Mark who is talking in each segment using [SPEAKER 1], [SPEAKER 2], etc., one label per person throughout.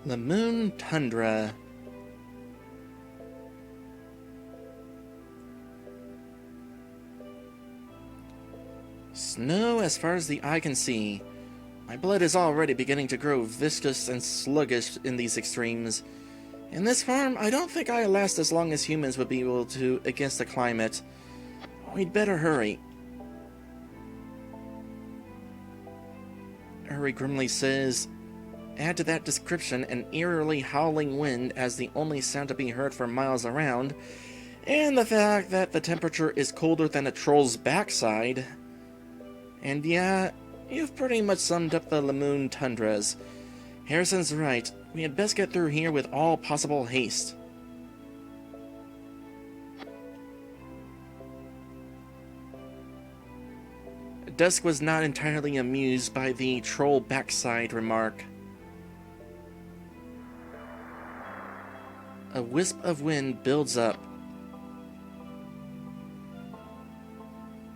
[SPEAKER 1] The Moon Tundra. Snow as far as the eye can see. My blood is already beginning to grow viscous and sluggish in these extremes. In this farm, I don't think I'll last as long as humans would be able to against the climate. We'd better hurry. Uri grimly says, add to that description an eerily howling wind as the only sound to be heard for miles around, and the fact that the temperature is colder than a troll's backside. And yeah, you've pretty much summed up the Lamoon Tundras. Harrison's right. We had best get through here with all possible haste. Dusk was not entirely amused by the troll backside remark. A wisp of wind builds up.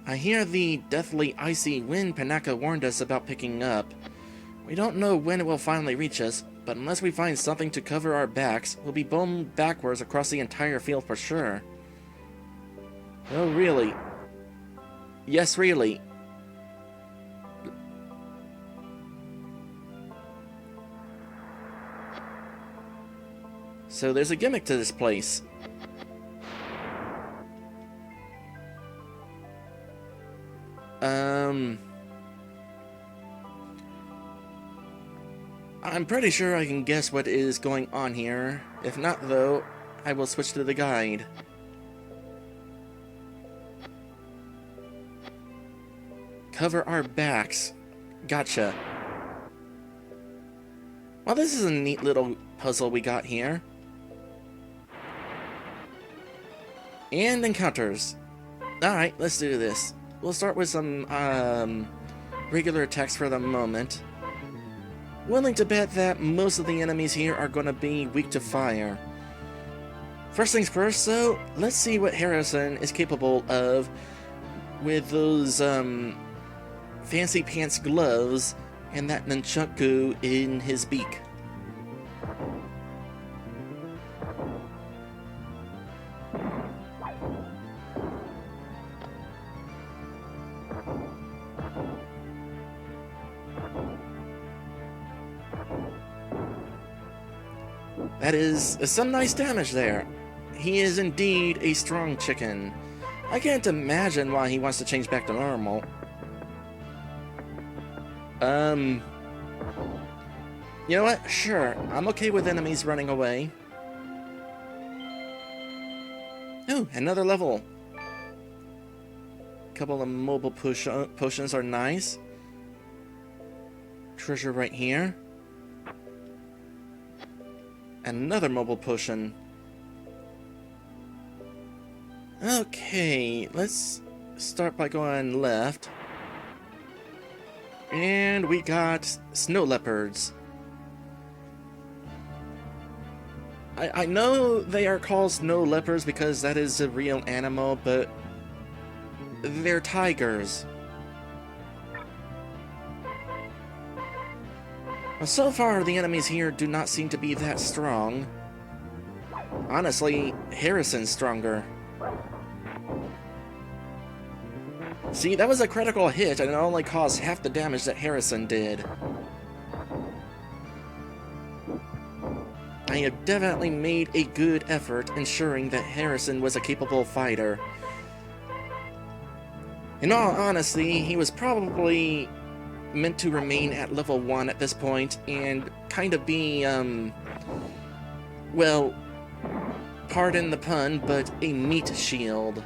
[SPEAKER 1] I hear the deathly icy wind Panaka warned us about picking up. We don't know when it will finally reach us, but unless we find something to cover our backs, we'll be blown backwards across the entire field for sure. Oh, really? Yes, really. So there's a gimmick to this place. I'm pretty sure I can guess what is going on here. If not, though, I will switch to the guide. Cover our backs. Gotcha. Well, this is a neat little puzzle we got here. And encounters. Alright, let's do this. We'll start with some regular attacks for the moment. Willing to bet that most of the enemies here are going to be weak to fire. First things first, so let's see what Harrison is capable of with those fancy pants gloves and that nunchaku in his beak. That is some nice damage there. He is indeed a strong chicken. I can't imagine why he wants to change back to normal. You know what? Sure, I'm okay with enemies running away. Oh, another level. Couple of mobile potions are nice. Treasure right here. Another mobile potion. Okay, let's start by going left. And we got snow leopards. I know they are called snow leopards because that is a real animal, but they're tigers. Well, so far, the enemies here do not seem to be that strong. Honestly, Harrison's stronger. See, that was a critical hit, and it only caused half the damage that Harrison did. I have definitely made a good effort ensuring that Harrison was a capable fighter. In all honesty, he was probably meant to remain at level 1 at this point and kind of be, well, pardon the pun, but a meat shield.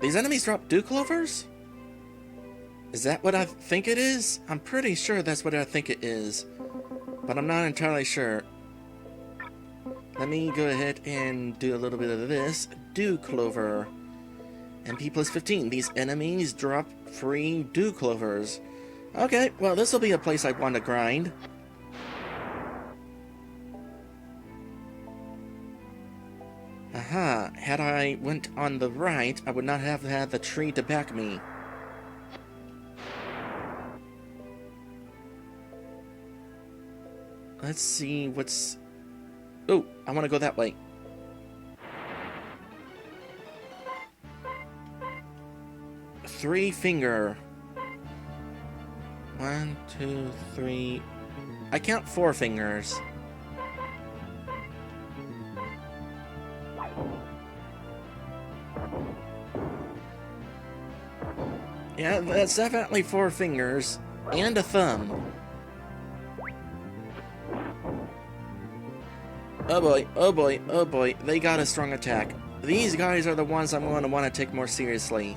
[SPEAKER 1] These enemies drop dew clovers? Is that what I think it is? I'm pretty sure that's what I think it is, but I'm not entirely sure. Let me go ahead and do a little bit of this. Dew clover. MP plus 15. These enemies drop free dew clovers. Okay, well, this will be a place I want to grind. Aha, had I went on the right, I would not have had the tree to back me. Let's see what's... Oh, I want to go that way. Three finger. 1, 2, 3. I count 4 fingers. Yeah, that's definitely 4 fingers and a thumb. Oh boy, oh boy, oh boy, they got a strong attack. These guys are the ones I'm going to want to take more seriously.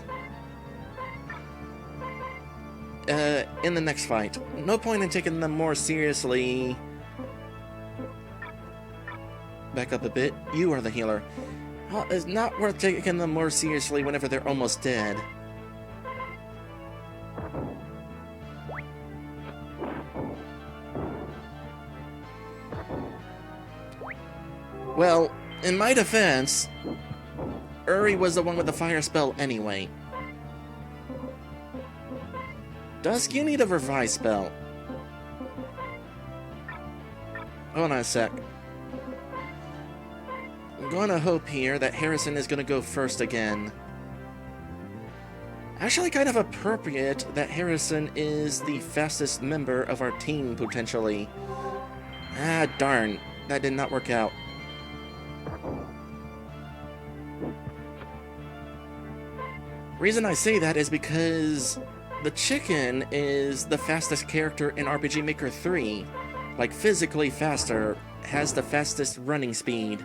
[SPEAKER 1] In the next fight. No point in taking them more seriously. Back up a bit. You are the healer. Well, it's not worth taking them more seriously whenever they're almost dead. Well, in my defense, Uri was the one with the fire spell anyway. Dusk, you need a revive spell. Hold on a sec. I'm gonna hope here that Harrison is gonna go first again. Actually, kind of appropriate that Harrison is the fastest member of our team, potentially. Ah, darn. That did not work out. Reason I say that is because the chicken is the fastest character in RPG Maker 3. Like, physically faster, has the fastest running speed.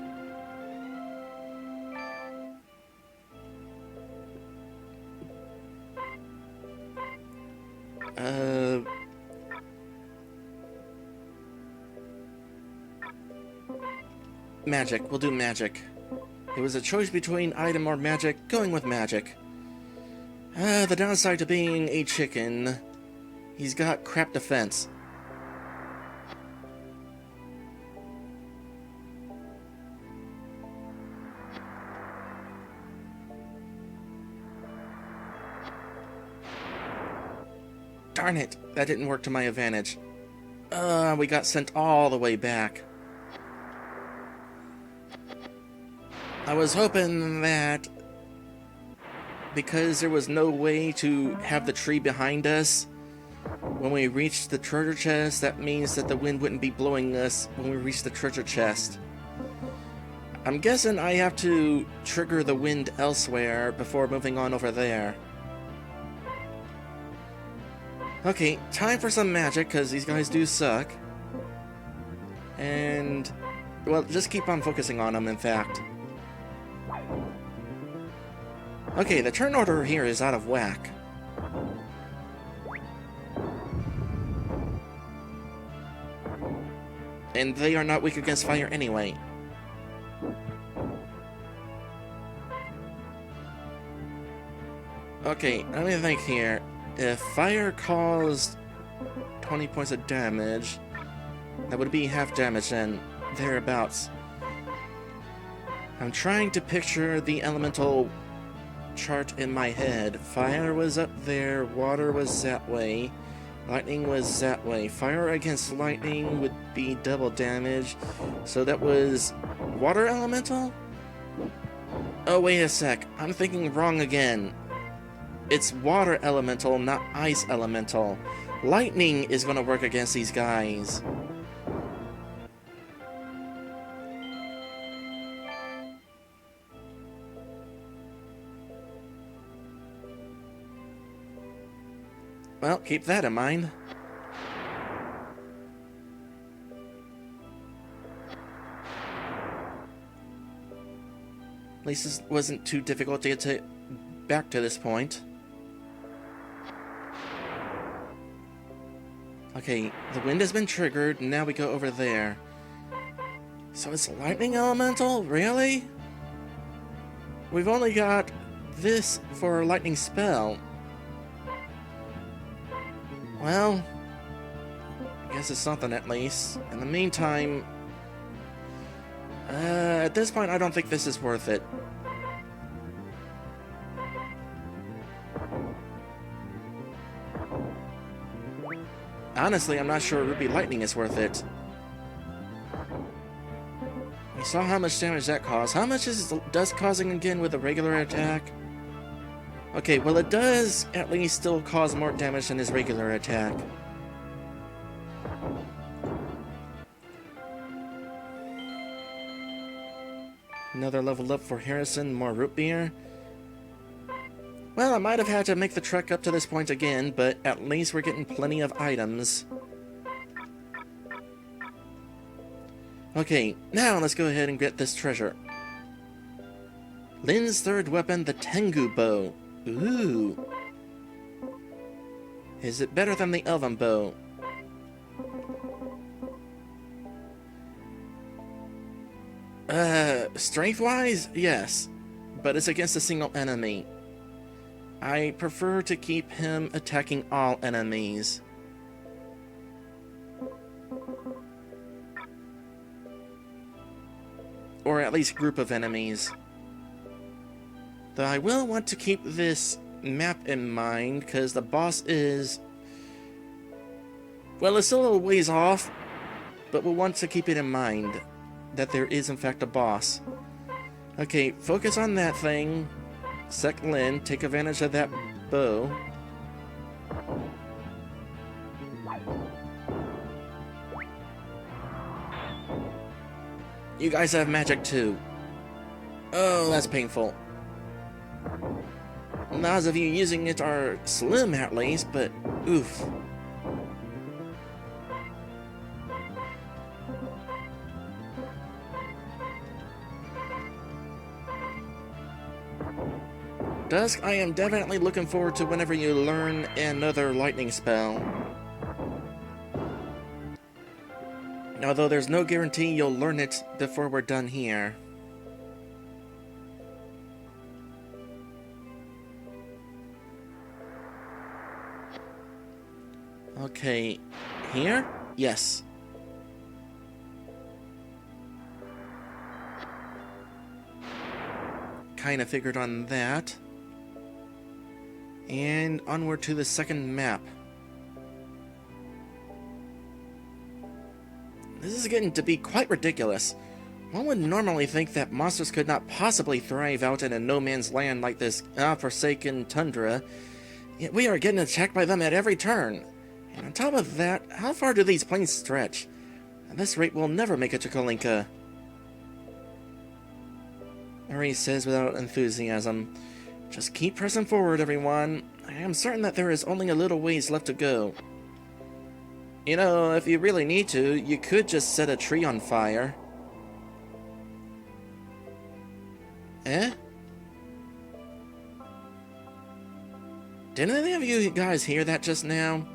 [SPEAKER 1] Magic. We'll do magic. It was a choice between item or magic. Going with magic. The downside to being a chicken, he's got crap defense. Darn it, that didn't work to my advantage. We got sent all the way back. I was hoping that because there was no way to have the tree behind us when we reached the treasure chest, that means that the wind wouldn't be blowing us when we reached the treasure chest. I'm guessing I have to trigger the wind elsewhere before moving on over there. Okay, time for some magic, because these guys do suck. And, well, just keep on focusing on them, in fact. Okay, the turn order here is out of whack. And they are not weak against fire anyway. Okay, let me think here. If fire caused 20 points of damage, that would be half damage then, thereabouts. I'm trying to picture the elemental chart in my head. Fire was up there, water was that way, lightning was that way. Fire against lightning would be double damage, so that was water elemental? Oh, wait a sec, I'm thinking wrong again. It's water elemental, not ice elemental. Lightning is gonna work against these guys. Well, keep that in mind. At least this wasn't too difficult to get back to this point. Okay, the wind has been triggered, now we go over there. So it's lightning elemental? Really? We've only got this for a lightning spell. Well, I guess it's something at least. In the meantime, At this point, I don't think this is worth it. Honestly, I'm not sure Ruby Lightning is worth it. We saw how much damage that caused. How much is Dust causing again with a regular attack? Okay, well it does at least still cause more damage than his regular attack. Another level up for Harrison, more root beer. Well, I might have had to make the trek up to this point again, but at least we're getting plenty of items. Okay, now let's go ahead and get this treasure. Lin's third weapon, the Tengu Bow. Ooh. Is it better than the Elven Bow? Strength-wise, yes. But it's against a single enemy. I prefer to keep him attacking all enemies. Or at least group of enemies. Though I will want to keep this map in mind, because the boss is... well, it's still a little ways off, but we'll want to keep it in mind that there is in fact a boss. Okay, focus on that thing. Sec Lin, take advantage of that bow. You guys have magic too. Oh, that's painful. The odds of you using it are slim at least, but oof. Dusk, I am definitely looking forward to whenever you learn another lightning spell. Although there's no guarantee you'll learn it before we're done here. Okay, here? Yes. Kinda figured on that. And onward to the second map. This is getting to be quite ridiculous. One would normally think that monsters could not possibly thrive out in a no-man's land like this forsaken tundra, yet we are getting attacked by them at every turn. And on top of that, how far do these plains stretch? At this rate, we'll never make it to Kalinka. Ari says without enthusiasm. Just keep pressing forward, everyone. I am certain that there is only a little ways left to go. You know, if you really need to, you could just set a tree on fire. Eh? Did any of you guys hear that just now?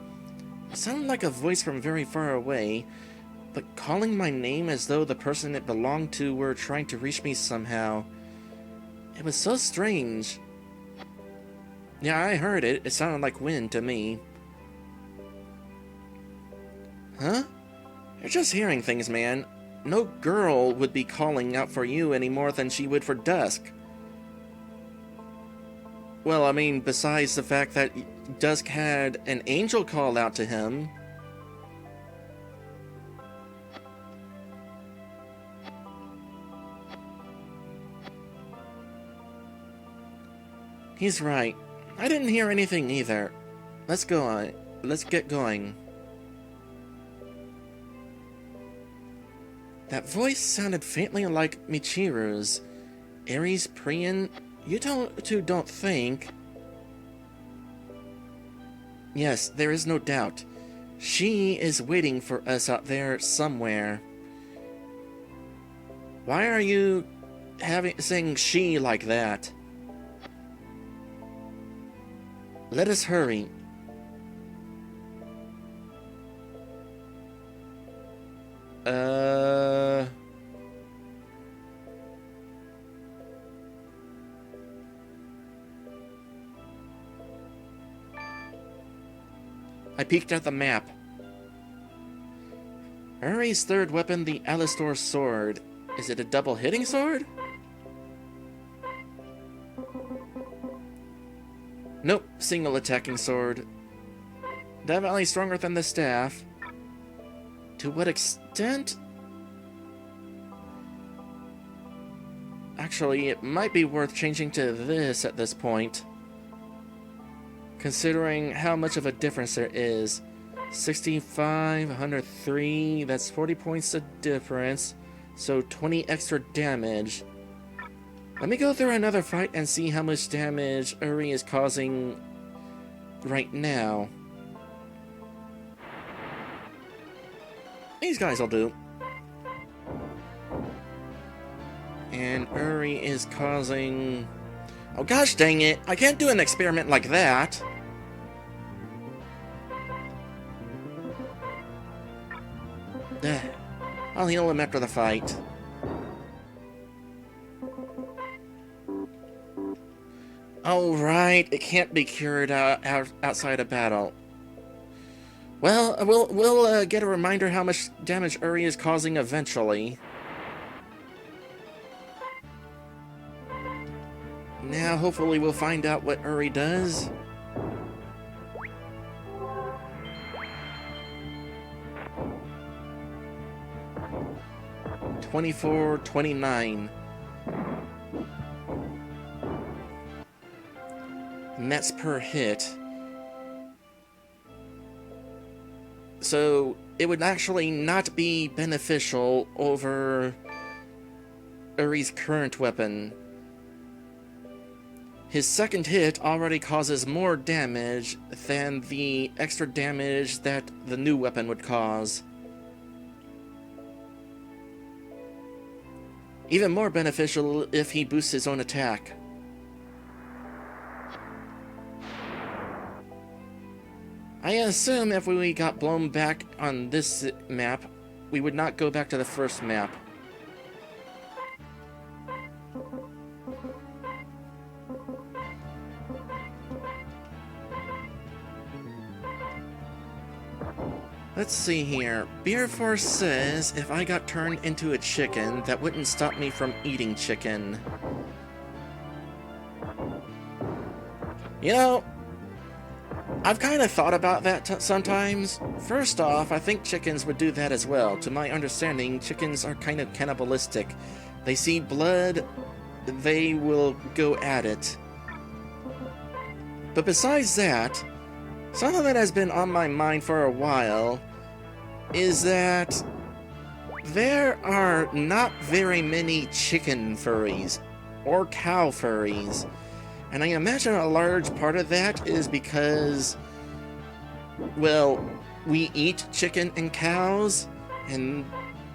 [SPEAKER 1] It sounded like a voice from very far away, but calling my name as though the person it belonged to were trying to reach me somehow. It was so strange. Yeah, I heard it. It sounded like wind to me. Huh? You're just hearing things, man. No girl would be calling out for you any more than she would for Dusk. Well, I mean, besides the fact that Dusk had an angel call out to him. He's right. I didn't hear anything either. Let's go on. Let's get going. That voice sounded faintly like Michiru's. Ares Priyan, you two don't think... Yes, there is no doubt. She is waiting for us out there somewhere. Why are you saying she like that? Let us hurry. I peeked at the map. Ari's third weapon, the Alistor sword. Is it a double hitting sword? Nope, single attacking sword. Definitely stronger than the staff. To what extent? Actually, it might be worth changing to this at this point, considering how much of a difference there is. 65, 103, that's 40 points of difference, so 20 extra damage. Let me go through another fight and see how much damage Uri is causing right now. These guys will do. And Uri is causing... Oh gosh dang it, I can't do an experiment like that. I'll heal him after the fight. Oh right, it can't be cured outside of battle. Well, we'll get a reminder how much damage Uri is causing eventually. Now, hopefully we'll find out what Uri does. $24, $29. And that's per hit. So, it would actually not be beneficial over Uri's current weapon. His second hit already causes more damage than the extra damage that the new weapon would cause. Even more beneficial if he boosts his own attack. I assume if we got blown back on this map, we would not go back to the first map. Let's see here. Beer Force says if I got turned into a chicken, that wouldn't stop me from eating chicken. You know, I've kind of thought about that sometimes. First off, I think chickens would do that as well. To my understanding, chickens are kind of cannibalistic. They see blood, they will go at it. But besides that, something that has been on my mind for a while is that there are not very many chicken furries or cow furries. And I imagine a large part of that is because, well, we eat chicken and cows, and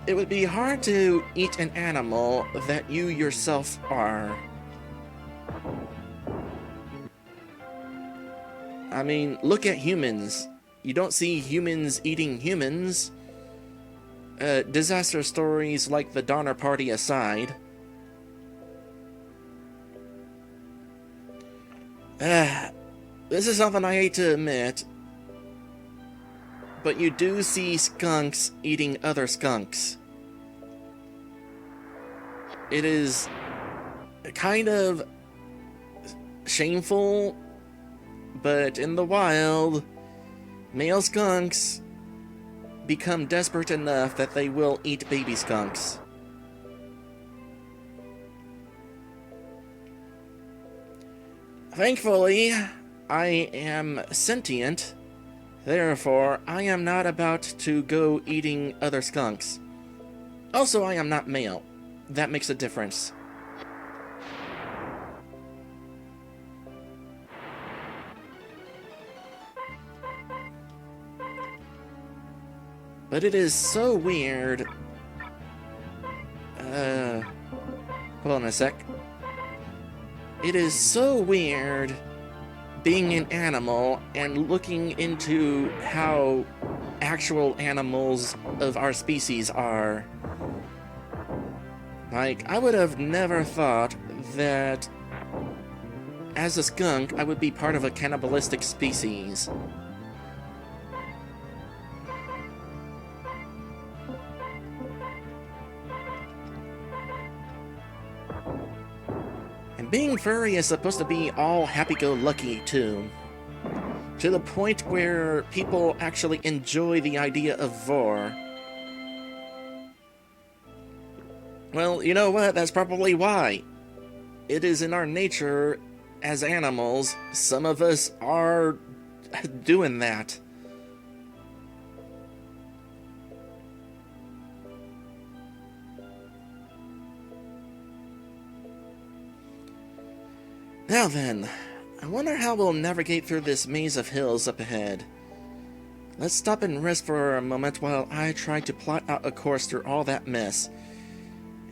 [SPEAKER 1] it would be hard to eat an animal that you yourself are. I mean, look at humans. You don't see humans eating humans. Disaster stories like the Donner Party aside. This is something I hate to admit, but you do see skunks eating other skunks. It is kind of shameful, but in the wild, male skunks become desperate enough that they will eat baby skunks. Thankfully, I am sentient, therefore I am not about to go eating other skunks. Also, I am not male. That makes a difference. But it is so weird. Hold on a sec. It is so weird being an animal and looking into how actual animals of our species are. Like, I would have never thought that as a skunk, I would be part of a cannibalistic species. And being furry is supposed to be all happy-go-lucky, too. To the point where people actually enjoy the idea of vor. Well, you know what? That's probably why. It is in our nature as animals. Some of us are doing that. Now then, I wonder how we'll navigate through this maze of hills up ahead. Let's stop and rest for a moment while I try to plot out a course through all that mess.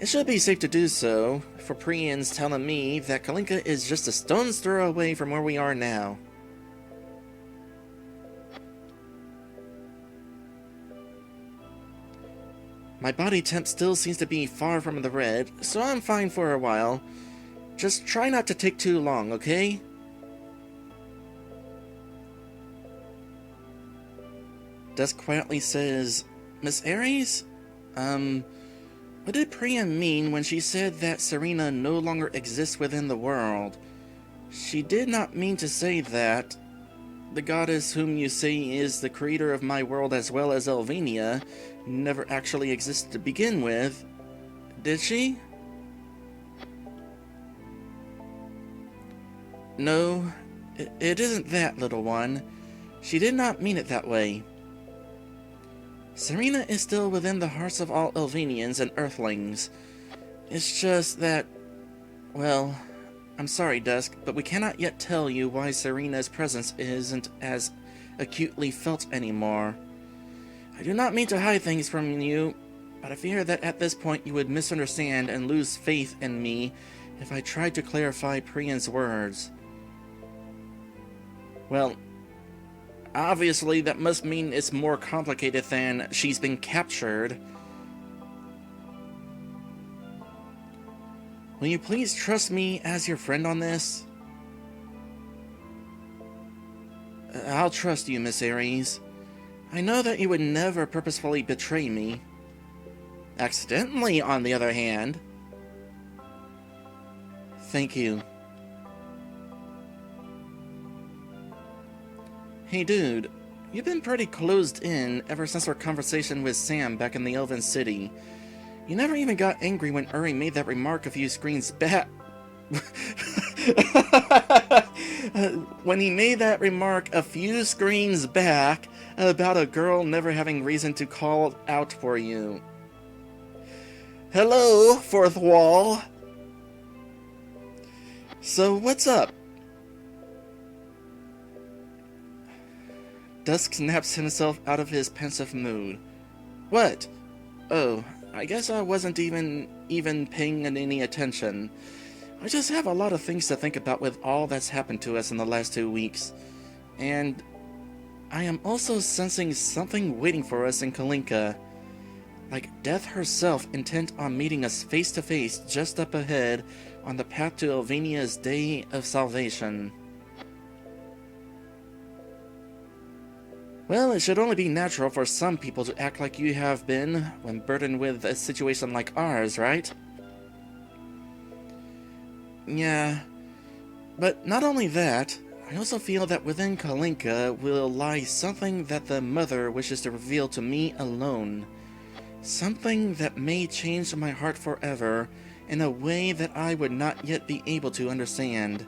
[SPEAKER 1] It should be safe to do so, for Priyan's telling me that Kalinka is just a stone's throw away from where we are now. My body temp still seems to be far from the red, so I'm fine for a while. Just try not to take too long, okay? Dusk quietly says, Miss Aries? What did Priya mean when she said that Serena no longer exists within the world? She did not mean to say that. The goddess whom you say is the creator of my world as well as Elvania never actually existed to begin with. Did she? No, it isn't that, little one. She did not mean it that way. Serena is still within the hearts of all Elvanians and Earthlings. It's just that, well, I'm sorry, Dusk, but we cannot yet tell you why Serena's presence isn't as acutely felt anymore. I do not mean to hide things from you, but I fear that at this point you would misunderstand and lose faith in me if I tried to clarify Priyan's words. Well, obviously that must mean it's more complicated than she's been captured. Will you please trust me as your friend on this? I'll trust you, Miss Aries. I know that you would never purposefully betray me. Accidentally, on the other hand. Thank you. Hey dude, you've been pretty closed in ever since our conversation with Sam back in the Elven City. You never even got angry when Uri made that remark a few screens back. When he made that remark a few screens back about a girl never having reason to call out for you. Hello, fourth wall. So what's up? Dusk snaps himself out of his pensive mood. What? Oh, I guess I wasn't even paying any attention. I just have a lot of things to think about with all that's happened to us in the last 2 weeks. And I am also sensing something waiting for us in Kalinka. Like Death herself, intent on meeting us face to face just up ahead on the path to Elvania's day of salvation. Well, it should only be natural for some people to act like you have been when burdened with a situation like ours, right? Yeah, but not only that, I also feel that within Kalinka will lie something that the Mother wishes to reveal to me alone. Something that may change my heart forever in a way that I would not yet be able to understand.